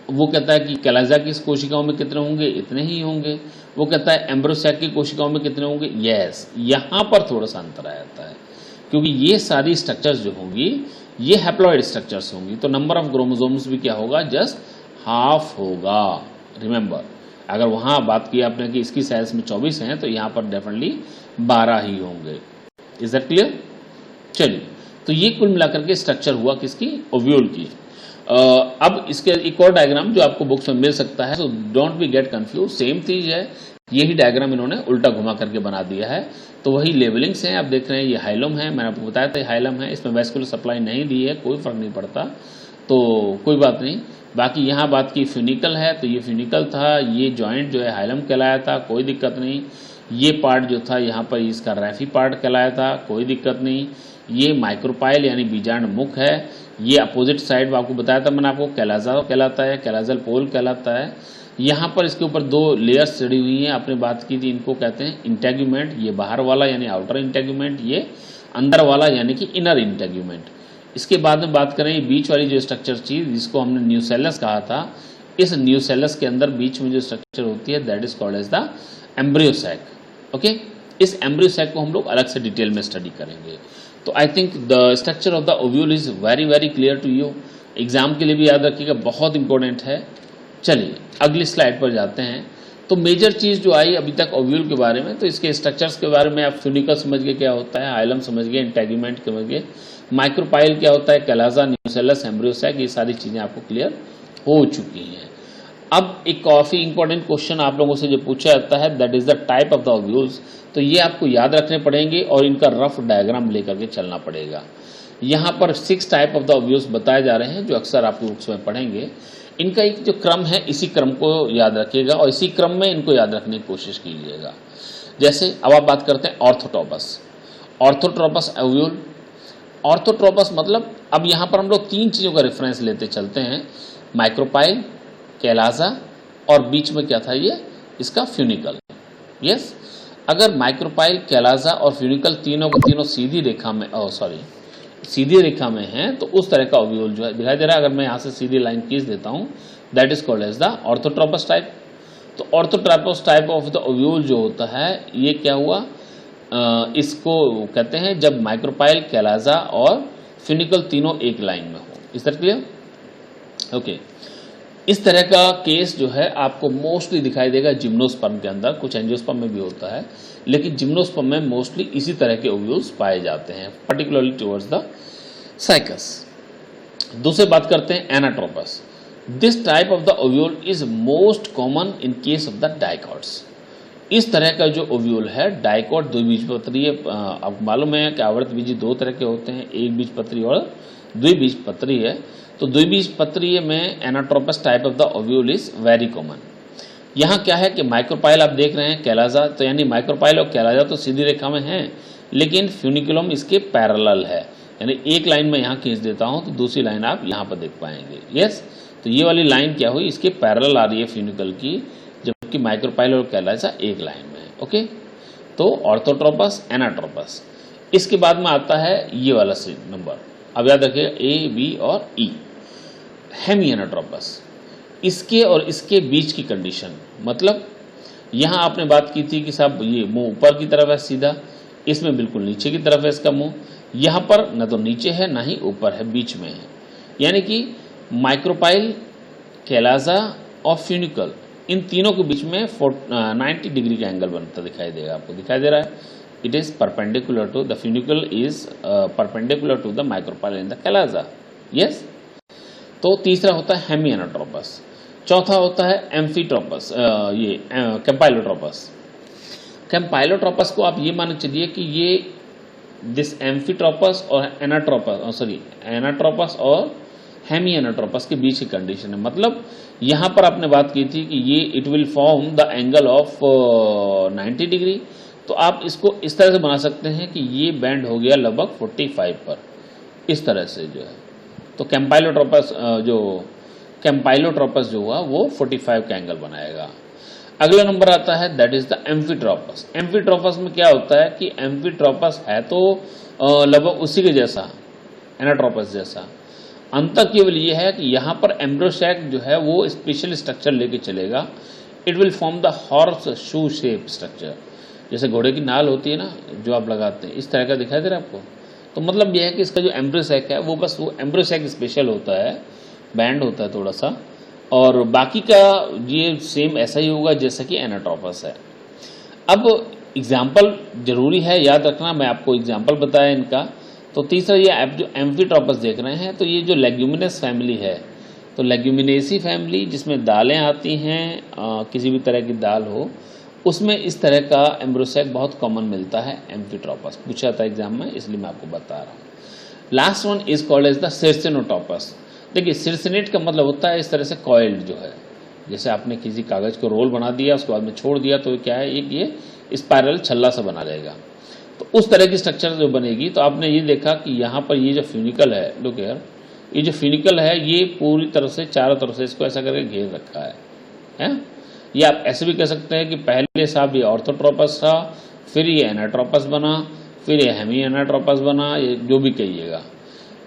वो कहता है कि कैलाजा की कोशिकाओं में कितने होंगे इतने ही होंगे। वो कहता है एम्ब्रोसैक की कोशिकाओं में कितने होंगे। यस, यहाँ पर थोड़ा सा अंतर आ जाता है क्योंकि ये सारी स्ट्रक्चर्स जो होंगी ये हैप्लॉइड स्ट्रक्चर्स होंगी, तो नंबर ऑफ क्रोमोसोम्स भी क्या होगा, जस्ट हाफ होगा। रिमेंबर, अगर वहां बात की आपने कि इसकी सेल्स में 24 हैं तो यहाँ पर डेफिनेटली 12 ही होंगे। Is that clear? चलिए, तो ये कुल मिलाकर के स्ट्रक्चर हुआ किसकी, ओव्यूल की। अब इसके एक और डायग्राम जो आपको बुक्स में मिल सकता है, तो don't be get confuse, same चीज है, यही डायग्राम इन्होंने उल्टा घुमा करके बना दिया है। तो वही लेवलिंग्स हैं, आप देख रहे हैं ये हाइलम है, मैंने आपको बताया था हाइलम है, इसमें वेस्कुलर सप्लाई नहीं दी है, कोई फर्क नहीं पड़ता, तो कोई बात नहीं। बाकी यहाँ बात की फ्यूनिकल है, तो ये फ्यूनिकल था, ये जॉइंट जो है हाइलम कहलाया था, कोई दिक्कत नहीं। ये पार्ट जो था यहाँ पर इसका रैफी पार्ट कहलाया था, कोई दिक्कत नहीं। ये माइक्रोपाइल यानी बीजांड मुख है, ये अपोजिट साइड आपको बताया था मैंने आपको, कैलाजा कहलाता है, कैलाजल पोल कहलाता है। यहाँ पर इसके ऊपर 2 लेयर्स चढ़ी हुई हैं, आपने बात की थी, इनको कहते हैं इंटेग्यूमेंट, ये बाहर वाला यानी आउटर इंटेग्यूमेंट, ये अंदर वाला यानी कि इनर इंटेग्यूमेंट। इसके बाद में बात करें ये बीच वाली जो स्ट्रक्चर चीज जिसको हमने न्यूसेलस कहा था, इस न्यूसेलस के अंदर बीच में जो स्ट्रक्चर होती है that is called as the embryo sac. Okay, इस एम्ब्रियोसैक को हम लोग अलग से डिटेल में स्टडी करेंगे। तो I think the structure of the ovule is very very clear to you, exam के लिए भी याद रखिएगा, बहुत इंपॉर्टेंट है। चलिए अगली स्लाइड पर जाते हैं। तो मेजर चीज जो आई अभी तक ओव्यूल के बारे में, तो इसके स्ट्रक्चर्स के बारे में आप फ्यूनिकल समझ गए क्या होता है, हाइलम समझ गए, इंटेग्यूमेंट समझ गए, माइक्रोपाइल क्या होता है, कैलाजा, न्यूसेलस, एम्ब्रियोसैक, ये सारी चीजें आपको क्लियर हो चुकी हैं। अब एक काफी इंपॉर्टेंट क्वेश्चन आप लोगों से जो पूछा जाता है that is the type of the ovules, तो ये आपको याद रखने पड़ेंगे और इनका रफ डायग्राम लेकर के चलना पड़ेगा। यहाँ पर 6 टाइप ऑफ द ओव्यूल्स बताए जा रहे हैं जो अक्सर आप बुक्स में पढ़ेंगे। इनका एक जो क्रम है इसी क्रम को याद रखिएगा और इसी क्रम में इनको याद रखने की कोशिश कीजिएगा। जैसे अब आप बात करते हैं ऑर्थोट्रोपस। ऑर्थोट्रोपस ओव्यूल, ऑर्थोट्रोपस मतलब अब यहाँ पर हम लोग 3 चीजों का रेफरेंस लेते चलते हैं, माइक्रोपाइल, कैलाजा और बीच में क्या था ये इसका फ्यूनिकल। यस, अगर माइक्रोपाइल, कैलाजा और फ्यूनिकल तीनों के तीनों सीधी रेखा में हैं तो उस तरह का ओव्यूल जो है दिखाई दे रहा है। अगर मैं यहाँ से सीधी लाइन खींच देता हूँ that is called as the orthotropous type. तो orthotropous type of the ovule जो होता है ये क्या हुआ, इसको कहते हैं जब माइक्रोपाइल, कैलाजा और फ्यूनिकल तीनों एक लाइन में हो। इस तरह क्लियर? ओके, इस तरह का केस जो है आपको मोस्टली दिखाई देगा जिम्नोस्पर्म के अंदर, कुछ एंजियोस्पर्म में भी होता है, लेकिन जिम्नोस्पर्म में मोस्टली इसी तरह के ओव्यूल्स पाए जाते हैं, पर्टिकुलरली टुवर्ड्स द साइकस। दूसरी बात करते हैं anatropous. This type of the ovule is most common in case of the dicots. इस तरह का जो ओव्यूल है डाइकॉट द्विबीजपत्री, आपको मालूम है कि आवर्तबीजी 2 तरह के होते हैं, एक बीजपत्री और द्विबीजपत्री है। तो द्विबीजपत्रीय में anatropous type of the ovule is very common. यहाँ क्या है कि माइक्रोपाइल आप देख रहे हैं, कैलाजा, तो यानी माइक्रोपाइल और कैलाजा तो सीधी रेखा में हैं, लेकिन फ्यूनिकुलम इसके पैरेलल है, यानी एक लाइन में यहाँ खींच देता हूँ तो दूसरी लाइन आप यहाँ पर देख पाएंगे। यस, तो ये वाली लाइन क्या हुई, इसके पैरेलल आ रही है फ्यूनिकल की, जबकि माइक्रोपाइल और कैलाजा एक लाइन में है। ओके, तो ऑर्थोट्रोपस, एनाट्रोपस। इसके बाद में आता है ये वाला नंबर, अब याद रखिएगा ए, बी और ई, हेमी एनाट्रोपस। इसके और इसके बीच की कंडीशन, मतलब यहां आपने बात की थी कि साहब ये मुंह ऊपर की तरफ है सीधा, इसमें बिल्कुल नीचे की तरफ है इसका मुंह, यहां पर न तो नीचे है ना ही ऊपर है, बीच में है। यानी कि माइक्रोपाइल, कैलाजा और फ्यूनिकल, इन तीनों के बीच में 90 डिग्री का एंगल बनता दिखाई देगा, आपको दिखाई दे रहा है। It is perpendicular to the funicle is perpendicular to the micropyle in the chalaza. Yes, तो तीसरा होता है हेमी एनाट्रोपस। चौथा होता है एम्फीट्रोपस, ये कैम्पाइलोट्रोपस। कैम्पाइलोट्रोपस को आप ये मान चलिए कि ये दिस एम्फीट्रोपस और एनाट्रोपस और हेमी एनाट्रोपस के बीच की कंडीशन है। मतलब यहाँ पर आपने बात की थी कि ये it will form the angle of 90 degree, तो आप इसको इस तरह से बना सकते हैं कि ये बैंड हो गया लगभग 45 पर, इस तरह से जो है। तो कैम्पाइलोट्रोपस जो हुआ वो 45 का एंगल बनाएगा। अगला नंबर आता है दैट इज द एम्फीट्रोपस। एम्फीट्रोपस में क्या होता है कि एम्फीट्रोपस है तो लगभग उसी के जैसा, एनाट्रोपस जैसा। अंतर केवल ये है कि यहाँ पर एम्ब्रोसैक जो है वो स्पेशल स्ट्रक्चर लेके चलेगा। It will form the horse shoe shape structure, जैसे घोड़े की नाल होती है ना जो आप लगाते हैं, इस तरह का दिखाई दे रहा है आपको। तो मतलब यह है कि इसका जो एम्ब्रोसैक है वो बस वो एम्ब्रोसैक स्पेशल होता है, बैंड होता है थोड़ा सा, और बाकी का ये सेम ऐसा ही होगा जैसा कि एनाट्रोपस है। अब एग्जाम्पल जरूरी है याद रखना, मैं आपको एग्जाम्पल बताया इनका। तो तीसरा ये आप जो एम्फीट्रोपस देख रहे हैं, तो ये जो लेग्यूमिनस फैमिली है, तो लेग्यूमिनेसी फैमिली जिसमें दालें आती हैं, किसी भी तरह की दाल हो, उसमें इस तरह का एम्ब्रोसैक बहुत कॉमन मिलता है एम्फीट्रोपस। पूछा था एग्जाम में, इसलिए मैं आपको बता रहा हूँ। Last one is called as the circinotropous. देखिए सिरसिनेट का मतलब होता है इस तरह से कॉइल्ड जो है, जैसे आपने किसी कागज को रोल बना दिया उसके बाद में छोड़ दिया तो क्या है, एक ये स्पाइरल छल्ला सा बना रहेगा। तो उस तरह की स्ट्रक्चर जो बनेगी, तो आपने ये देखा कि यहाँ पर ये जो फ्यूनिकल है, लुक हियर, ये जो फ्यूनिकल है ये पूरी तरह से चारों तरफ से इसको ऐसा करके घेर रखा है। ये आप ऐसे भी कह सकते हैं कि पहले साहब ये ऑर्थोट्रोपस था, फिर ये एनाट्रोपस बना, फिर ये हेमी एनाट्रोपस बना, ये जो भी कहिएगा।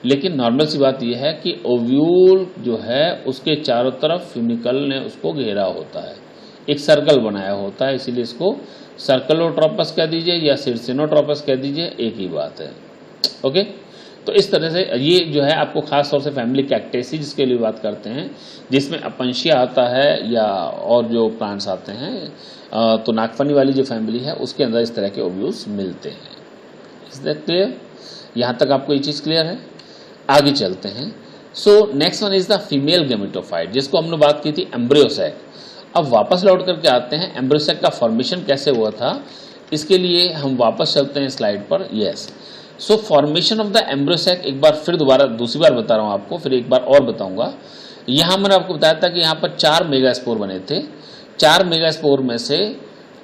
लेकिन नॉर्मल सी बात यह है कि ओव्यूल जो है उसके चारों तरफ फ्यूनिकल ने उसको घेरा होता है, एक सर्कल बनाया होता है, इसीलिए इसको सर्कलोट्रोपस कह दीजिए या सिरसिनोट्रोपस कह दीजिए, एक ही बात है। ओके, तो इस तरह से ये जो है आपको खास तौर से फैमिली कैक्टेसी जिसके लिए बात करते हैं, जिसमें अपंशिया आता है या और जो प्लांट्स आते हैं, तो नागफनी वाली जो फैमिली है उसके अंदर इस तरह के ओव्यूल्स मिलते हैं। Is that clear? यहाँ तक आपको ये चीज़ क्लियर है? आगे चलते हैं। So next one is the female gametophyte, जिसको हमने बात की थी एम्ब्रियोसैक। अब वापस लौट करके आते हैं एम्ब्रियोसैक का फॉर्मेशन कैसे हुआ था, इसके लिए हम वापस चलते हैं स्लाइड पर। Yes, so formation of the embryo sac एक बार फिर दोबारा दूसरी बार बता रहा हूँ आपको, फिर एक बार और बताऊंगा। यहाँ मैंने आपको बताया था कि यहाँ पर 4 मेगास्पोर बने थे। 4 मेगास्पोर में से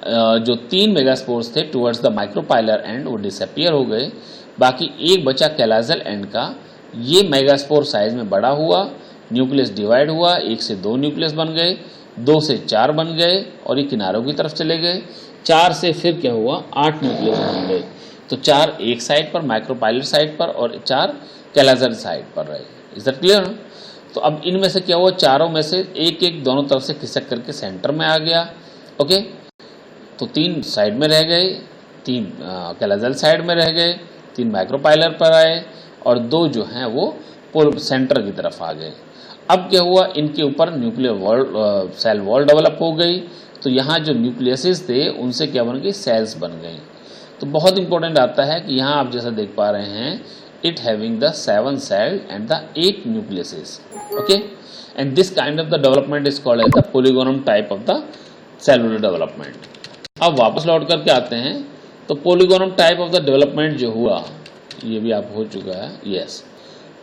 जो 3 मेगास्पोर्स थे टुवर्ड्स द माइक्रोपाइलर एंड वो डिसअपियर हो गए, बाकी एक बचा कैलाजल एंड का। ये मेगास्पोर साइज में बड़ा हुआ, न्यूक्लियस डिवाइड हुआ, 1 से 2 न्यूक्लियस बन गए, 2 से 4 बन गए और ये किनारों की तरफ चले गए। 4 से फिर क्या हुआ, 8 न्यूक्लियस बन गए। तो 4 एक साइड पर माइक्रोपाइलर साइड पर और 4 कैलाजल साइड पर रहे। Is that clear? तो अब इनमें से क्या हुआ, चारों में से एक एक दोनों तरफ से खिसक करके सेंटर में आ गया। ओके, तो 3 साइड में रह गए, 3 कैलाजल साइड में रह गए, 3 माइक्रोपाइलर पर आए और 2 जो हैं वो सेंटर की तरफ आ गए। अब क्या हुआ, इनके ऊपर nuclear wall, cell wall develop हो गई। तो यहाँ जो न्यूक्लियसेस थे उनसे क्या बन गई, सेल्स बन गई। तो बहुत इंपॉर्टेंट आता है कि यहाँ आप जैसा देख पा रहे हैं, it having the 7 cell and the 8 nucleuses. Okay, and this kind of the development is called as the polygonum type of the cellular development. अब वापस लौट करके आते हैं, तो polygonum type of the development जो हुआ ये भी आप हो चुका है। यस,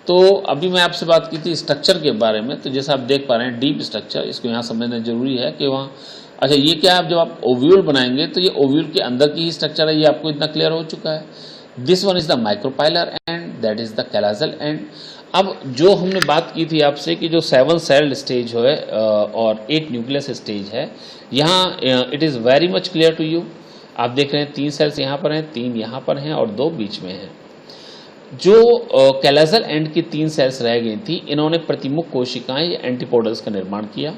तो अभी मैं आपसे बात की थी स्ट्रक्चर के बारे में। तो जैसा आप देख पा रहे हैं डीप स्ट्रक्चर, इसको यहाँ समझना जरूरी है कि वहाँ, अच्छा ये क्या है, जब आप ओव्यूल बनाएंगे तो ये ओव्यूल के अंदर की ही स्ट्रक्चर है, ये आपको इतना क्लियर हो चुका है। This one is the micropylar end, that is the chalazal end. अब जो हमने बात की थी आपसे कि जो 7 सेल्ड स्टेज है और 8 न्यूक्लियस स्टेज है, यहाँ it is very much clear to you. आप देख रहे हैं 3 सेल्स यहाँ पर हैं, 3 यहाँ पर हैं और 2 बीच में हैं। जो कैलाजल एंड की 3 सेल्स रह गई थी, इन्होंने प्रतिमुख कोशिकाएं या एंटीपोडल्स का निर्माण किया।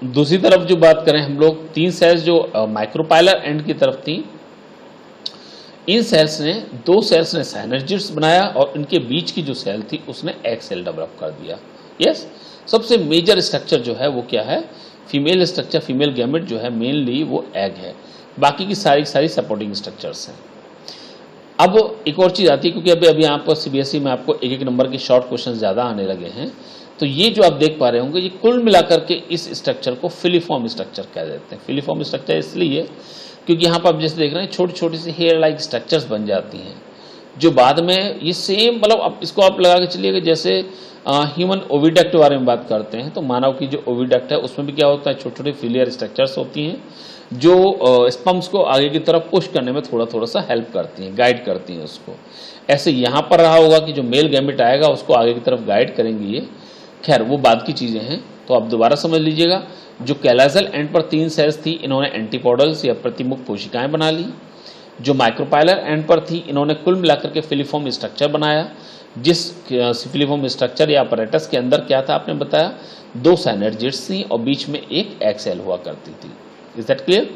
दूसरी तरफ जो बात करें हम लोग, 3 सेल्स जो माइक्रोपाइलर एंड की तरफ थी, इन सेल्स ने 2 सेल्स ने साइनर्जिड्स बनाया और इनके बीच की जो सेल थी उसने एग सेल डेवलप कर दिया। यस, सबसे मेजर स्ट्रक्चर जो है वो क्या है, फीमेल स्ट्रक्चर, फीमेल गैमेट जो है मेनली वो एग है, बाकी की सारी सपोर्टिंग स्ट्रक्चर्स हैं। अब एक और चीज़ आती है, क्योंकि अभी यहाँ पर सीबीएसई में आपको 1-1 नंबर के शॉर्ट क्वेश्चन ज़्यादा आने लगे हैं, तो ये जो आप देख पा रहे होंगे, ये कुल मिलाकर के इस स्ट्रक्चर को फिलीफॉर्म स्ट्रक्चर कह देते हैं। फिलीफॉर्म स्ट्रक्चर इसलिए क्योंकि यहाँ पर आप जैसे देख रहे हैं छोटी छोटी सी हेयर लाइक स्ट्रक्चर्स बन जाती हैं। जो बाद में ये सेम, मतलब अब इसको आप लगा के चलिएगा जैसे ह्यूमन ओविडक्ट के बारे में बात करते हैं, तो मानव की जो ओविडक्ट है उसमें भी क्या होता है, छोटे छोटे फिलियर स्ट्रक्चर्स होती हैं जो स्पम्स को आगे की तरफ पुश करने में थोड़ा थोड़ा सा हेल्प करती हैं, गाइड करती हैं उसको। ऐसे यहाँ पर रहा होगा कि जो मेल गैमेट आएगा उसको आगे की तरफ गाइड करेंगी ये। खैर वो बाद की चीज़ें हैं, तो आप दोबारा समझ लीजिएगा। जो कैलाजल एंड पर 3 सेल्स थी, इन्होंने एंटीपोडल्स या प्रतिमुख कोशिकाएं बना ली। जो माइक्रोपाइलर एंड पर थी, इन्होंने कुल मिलाकर के फिलिफॉर्म स्ट्रक्चर बनाया, जिस फिलिफॉर्म स्ट्रक्चर या अपरेटस के अंदर क्या था आपने बताया, 2 साइनर्जिड्स थी और बीच में एक एग सेल हुआ करती थी। Is that clear?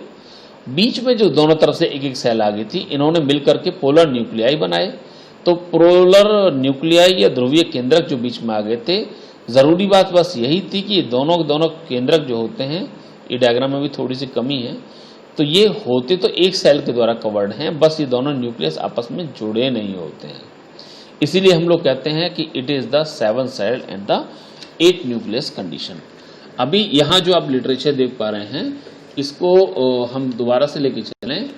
बीच में जो दोनों तरफ से एक एक सेल आ गई थी, इन्होंने मिलकर के पोलर न्यूक्लियाई बनाए। तो पोलर न्यूक्लियाई या ध्रुवीय केंद्रक जो बीच में आ गए थे, जरूरी बात बस यही थी कि दोनों केंद्रक जो होते हैं, ये डायग्राम में भी थोड़ी सी कमी है, तो ये होते तो एक सेल के द्वारा कवर्ड हैं, बस ये दोनों न्यूक्लियस आपस में जुड़े नहीं होते हैं। इसीलिए हम लोग कहते हैं कि it is the 7 cell and the 8 nucleus condition. अभी यहाँ जो आप लिटरेचर देख पा रहे हैं, इसको हम दोबारा से लेके चलें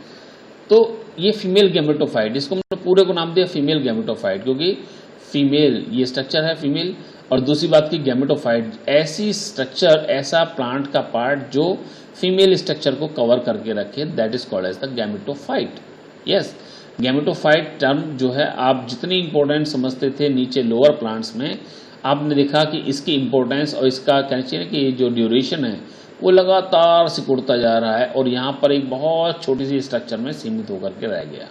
तो ये फीमेल गैमेटोफाइट, इसको हमने पूरे को नाम दिया फीमेल गैमेटोफाइट, क्योंकि फीमेल ये स्ट्रक्चर है फीमेल, और दूसरी बात की गैमेटोफाइट ऐसी स्ट्रक्चर, ऐसा प्लांट का पार्ट जो फीमेल स्ट्रक्चर को कवर करके रखे, that is called as the gametophyte. Yes, gametophyte term जो है आप जितनी इंपॉर्टेंट समझते थे नीचे लोअर प्लांट्स में, आपने देखा कि इसकी इंपॉर्टेंस और इसका कहना चाहिए कि जो ड्यूरेशन है वो लगातार सिकुड़ता जा रहा है, और यहाँ पर एक बहुत छोटी सी स्ट्रक्चर में सीमित होकर के रह गया।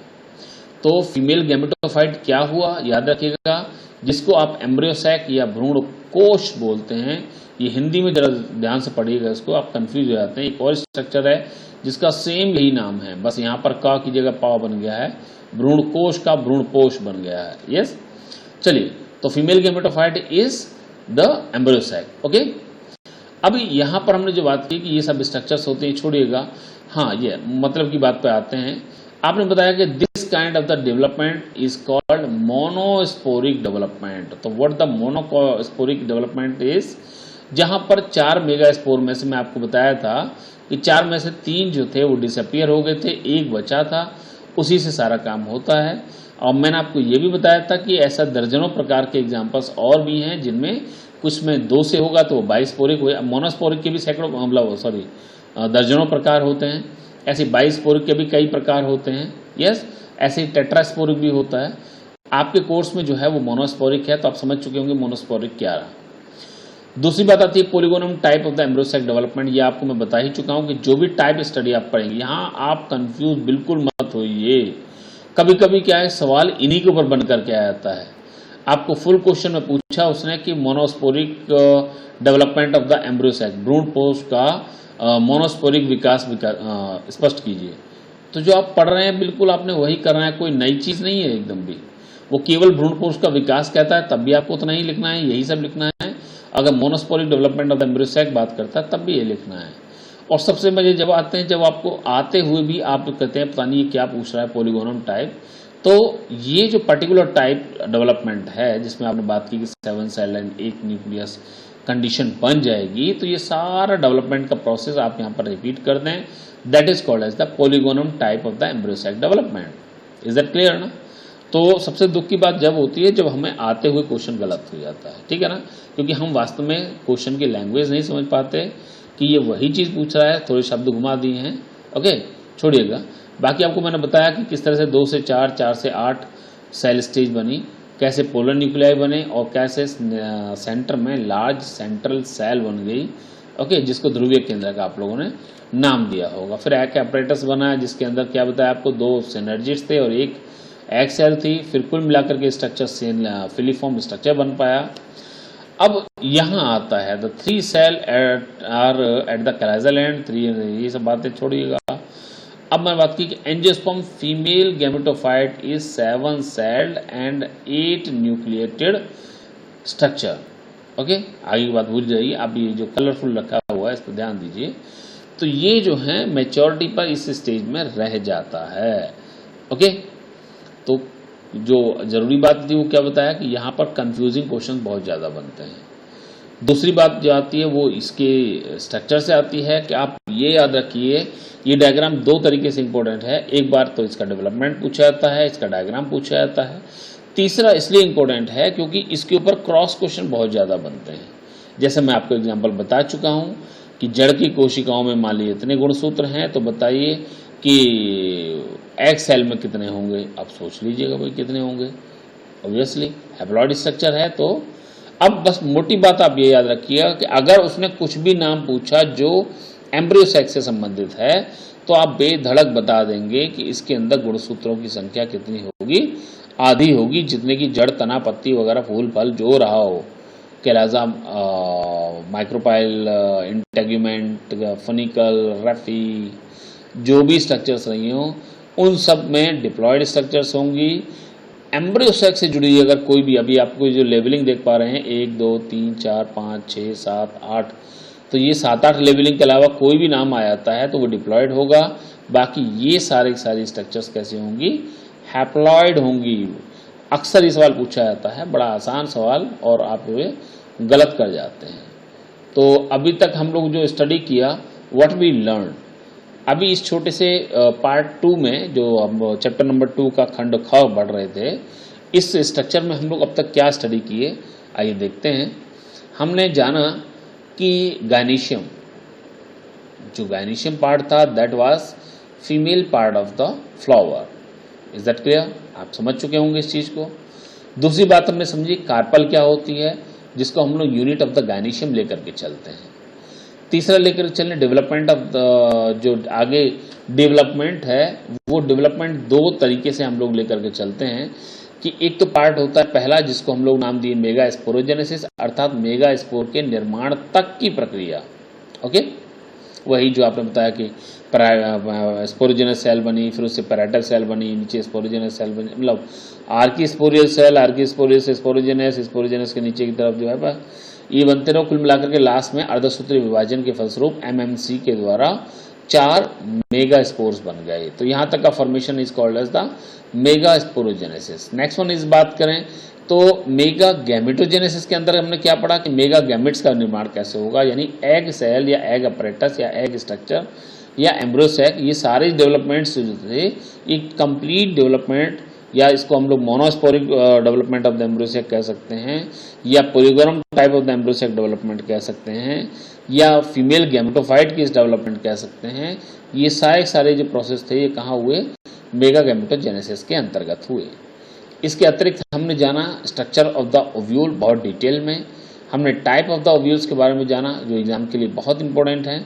तो फीमेल गैमेटोफाइट क्या हुआ, याद रखिएगा, जिसको आप एम्ब्रियोसैक या भ्रूण कोश बोलते हैं। ये हिंदी में जरा ध्यान से पढ़िएगा, इसको आप कंफ्यूज हो जाते हैं। एक और स्ट्रक्चर है जिसका सेम यही नाम है, बस यहाँ पर का की जगह पा बन गया है, भ्रूण कोश का भ्रूण पोष बन गया है। यस, चलिए, तो female gametophyte is the embryo sac. Okay, अभी यहाँ पर हमने जो बात की कि ये सब स्ट्रक्चर्स होते हैं, छोड़िएगा। हाँ, ये मतलब की बात पे आते हैं। आपने बताया कि this kind of the development is called monosporic development. तो what the monosporic development is, जहां पर 4 मेगा स्पोर में से मैं आपको बताया था कि 4 में से 3 जो थे वो डिसअपियर हो गए थे, एक बचा था, उसी से सारा काम होता है। और मैंने आपको ये भी बताया था कि ऐसा दर्जनों प्रकार के एग्जाम्पल्स और भी हैं, जिनमें कुछ में 2 से होगा तो वो बाइस्पोरिक हो, मोनोस्पोरिक के भी सैकड़ों दर्जनों प्रकार होते हैं। ऐसे बाइस्पोरिक के भी कई प्रकार होते हैं। यस, ऐसे टेट्रास्पोरिक भी होता है। आपके कोर्स में जो है वो मोनोस्पोरिक है, तो आप समझ चुके होंगे मोनोस्पोरिक क्या रहा। दूसरी बात आती है polygonum type of the embryo sac development. ये आपको मैं बता ही चुका हूं कि जो भी टाइप स्टडी आप पढ़ेंगे, यहाँ आप कंफ्यूज बिल्कुल मत होइए। कभी कभी क्या है, सवाल इन्हीं के ऊपर बन करके आ जाता है। आपको फुल क्वेश्चन में पूछा उसने कि monosporic development of the embryo sac, भ्रूण कोश का मोनोस्पोरिक विकास स्पष्ट कीजिए। तो जो आप पढ़ रहे हैं बिल्कुल आपने वही करना है, कोई नई चीज नहीं है एकदम भी। वो केवल भ्रूण कोश का विकास कहता है, तब भी आपको उतना ही लिखना है, यही सब लिखना है। अगर monosporic development of the embryo sac बात करता है, तब भी ये लिखना है। और सबसे मजे जब आते हैं, जब आपको आते हुए भी आप कहते हैं पता नहीं ये क्या पूछ रहा है पॉलीगोनम टाइप, तो ये जो पर्टिकुलर टाइप डेवलपमेंट है जिसमें आपने बात की कि 7 सेल एंड 8 न्यूक्लियस कंडीशन बन जाएगी, तो ये सारा डेवलपमेंट का प्रोसेस आप यहाँ पर रिपीट कर दें, that is called as the polygonum type of the embryo sac development. Is that clear ना? तो सबसे दुख की बात जब होती है जब हमें आते हुए क्वेश्चन गलत हो जाता है, ठीक है ना, क्योंकि हम वास्तव में क्वेश्चन की लैंग्वेज नहीं समझ पाते कि ये वही चीज पूछ रहा है, थोड़े शब्द घुमा दिए हैं। ओके, छोड़िएगा। बाकी आपको मैंने बताया कि किस तरह से 2 से 4, 4 से 8 सेल स्टेज बनी, कैसे पोलर न्यूक्लियाई बने, और कैसे सेंटर में लार्ज सेंट्रल सेल बन गई। ओके, जिसको ध्रुवीय केंद्र का आप लोगों ने नाम दिया होगा। फिर एक apparatus बना जिसके अंदर क्या बताया आपको, 2 सिनर्जिड्स थे और एक एग सेल थी। फिर कुल मिलाकर के स्ट्रक्चर फिलीफॉर्म स्ट्रक्चर बन पाया। अब यहाँ आता है the 3 cell are at the chalazal end 3, ये सब बातें छोड़िएगा। अब मैं बात की कि angiosperm female gametophyte is 7 celled and 8 nucleated structure. Okay, आगे की बात भूल जाइए, आप ये जो कलरफुल रखा हुआ है इस पर ध्यान दीजिए। तो ये जो है मैच्योरिटी पर इस स्टेज में रह जाता है। ओके, तो जो जरूरी बात थी वो क्या बताया कि यहाँ पर कंफ्यूजिंग क्वेश्चन बहुत ज़्यादा बनते हैं। दूसरी बात जो आती है वो इसके स्ट्रक्चर से आती है कि आप ये याद रखिए, ये डायग्राम दो तरीके से इंपॉर्टेंट है। एक बार तो इसका डेवलपमेंट पूछा जाता है, इसका डायग्राम पूछा जाता है। तीसरा इसलिए इंपॉर्टेंट है क्योंकि इसके ऊपर क्रॉस क्वेश्चन बहुत ज़्यादा बनते हैं। जैसे मैं आपको एग्जांपल बता चुका हूँ कि जड़ की कोशिकाओं में मान लीजिए इतने गुणसूत्र हैं, तो बताइए कि एक सेल में कितने होंगे। आप सोच लीजिएगा भाई कितने होंगे। ऑब्वियसली हैप्लॉइड स्ट्रक्चर है। तो अब बस मोटी बात आप ये याद रखिएगा कि अगर उसने कुछ भी नाम पूछा जो एम्ब्रियो सेक्स से संबंधित है, तो आप बेधड़क बता देंगे कि इसके अंदर गुणसूत्रों की संख्या कितनी होगी, आधी होगी, जितने की जड़, तना, पत्ती वगैरह, फूल, फल जो रहा हो, कैलाजा, माइक्रोपाइल, इंटेग्यूमेंट, फनिकल, रेफी, जो भी स्ट्रक्चर्स रही हों, उन सब में डिप्लॉयड स्ट्रक्चर्स होंगी। एम्ब्रियो सेक्स से जुड़ी अगर कोई भी, अभी आपको जो लेवलिंग देख पा रहे हैं 1 2 3 4 5 6 7 8, तो ये 7-8 लेवलिंग के अलावा कोई भी नाम आ जाता है तो वो डिप्लॉयड होगा। बाकी ये सारी स्ट्रक्चर्स कैसे होंगी, हैप्लॉयड होंगी। अक्सर ये सवाल पूछा जाता है, बड़ा आसान सवाल, और आप ये गलत कर जाते हैं। तो अभी तक हम लोग जो स्टडी किया, व्हाट वी लर्न, अभी इस छोटे से पार्ट 2 में जो हम चैप्टर नंबर 2 का खंड ख पढ़ रहे थे, इस स्ट्रक्चर में हम लोग अब तक क्या स्टडी किए, आइए देखते हैं। हमने जाना कि गायनीशियम, जो गायनीशियम पार्ट था, that was female part of the flower. Is that clear? आप समझ चुके होंगे इस चीज़ को। दूसरी बात हमने समझी कार्पल क्या होती है, जिसको हम लोग यूनिट ऑफ द गायनीशियम लेकर के चलते हैं। तीसरा लेकर चलने डेवलपमेंट ऑफ द, जो आगे डेवलपमेंट है, वो डेवलपमेंट दो तरीके से हम लोग लेकर के चलते हैं कि एक तो पार्ट होता है पहला, जिसको हम लोग नाम दिए मेगा स्पोरोजेनेसिस, अर्थात मेगा स्पोर के निर्माण तक की प्रक्रिया। ओके, वही जो आपने बताया कि स्पोरोजेनस सेल बनी, फिर उससे पैराइटल सेल बनी, नीचे स्पोरोजेनस सेल बनी, मतलब आर्की स्पोरियल सेल, आर्की स्पोरियल से स्पोरोजेनस, स्पोरोजेनस के नीचे की तरफ जो है ये बनते रहो। कुल मिलाकर के लास्ट में अर्धसूत्रीय विभाजन के फलस्वरूप एमएमसी के द्वारा 4 मेगा स्पोर्स बन गए। तो यहाँ तक का formation is called as the megasporogenesis. Next one इस बात करें तो मेगा गैमेटोजेनेसिस के अंदर हमने क्या पढ़ा कि मेगा गैमेट्स का निर्माण कैसे होगा, यानी एग सेल या एग अपरेटस या एग स्ट्रक्चर या एम्ब्रियो सैक, ये सारे डेवलपमेंट्स जो थे, ये कंप्लीट डेवलपमेंट, या इसको हम लोग monosporic development of the embryo sac कह सकते हैं, या polygonum type of the embryo sac development कह सकते हैं, या फीमेल गैमेटोफाइट की डेवलपमेंट कह सकते हैं। ये सारे जो प्रोसेस थे, ये कहाँ हुए, मेगा गैमेटोजेनेसिस के अंतर्गत हुए। इसके अतिरिक्त हमने जाना स्ट्रक्चर ऑफ द ओव्यूल बहुत डिटेल में। हमने टाइप ऑफ द ओव्यूल्स के बारे में जाना, जो एग्जाम के लिए बहुत इंपॉर्टेंट है।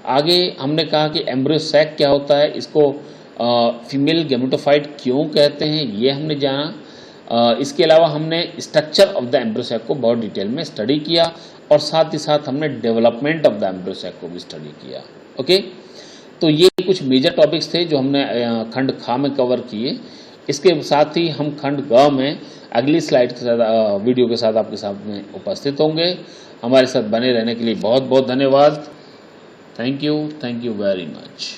आगे हमने कहा कि एम्ब्रियो सैक क्या होता है, इसको फीमेल गैमेटोफाइट क्यों कहते हैं, ये हमने जाना। इसके अलावा हमने structure of the embryo sac को बहुत डिटेल में स्टडी किया, और साथ ही साथ हमने development of the embryo sac को भी स्टडी किया। ओके, तो ये कुछ मेजर टॉपिक्स थे जो हमने खंड खा में कवर किए। इसके साथ ही हम खंड ग में अगली स्लाइड के साथ, वीडियो के साथ आपके सामने उपस्थित होंगे। हमारे साथ बने रहने के लिए बहुत बहुत धन्यवाद। Thank you very much.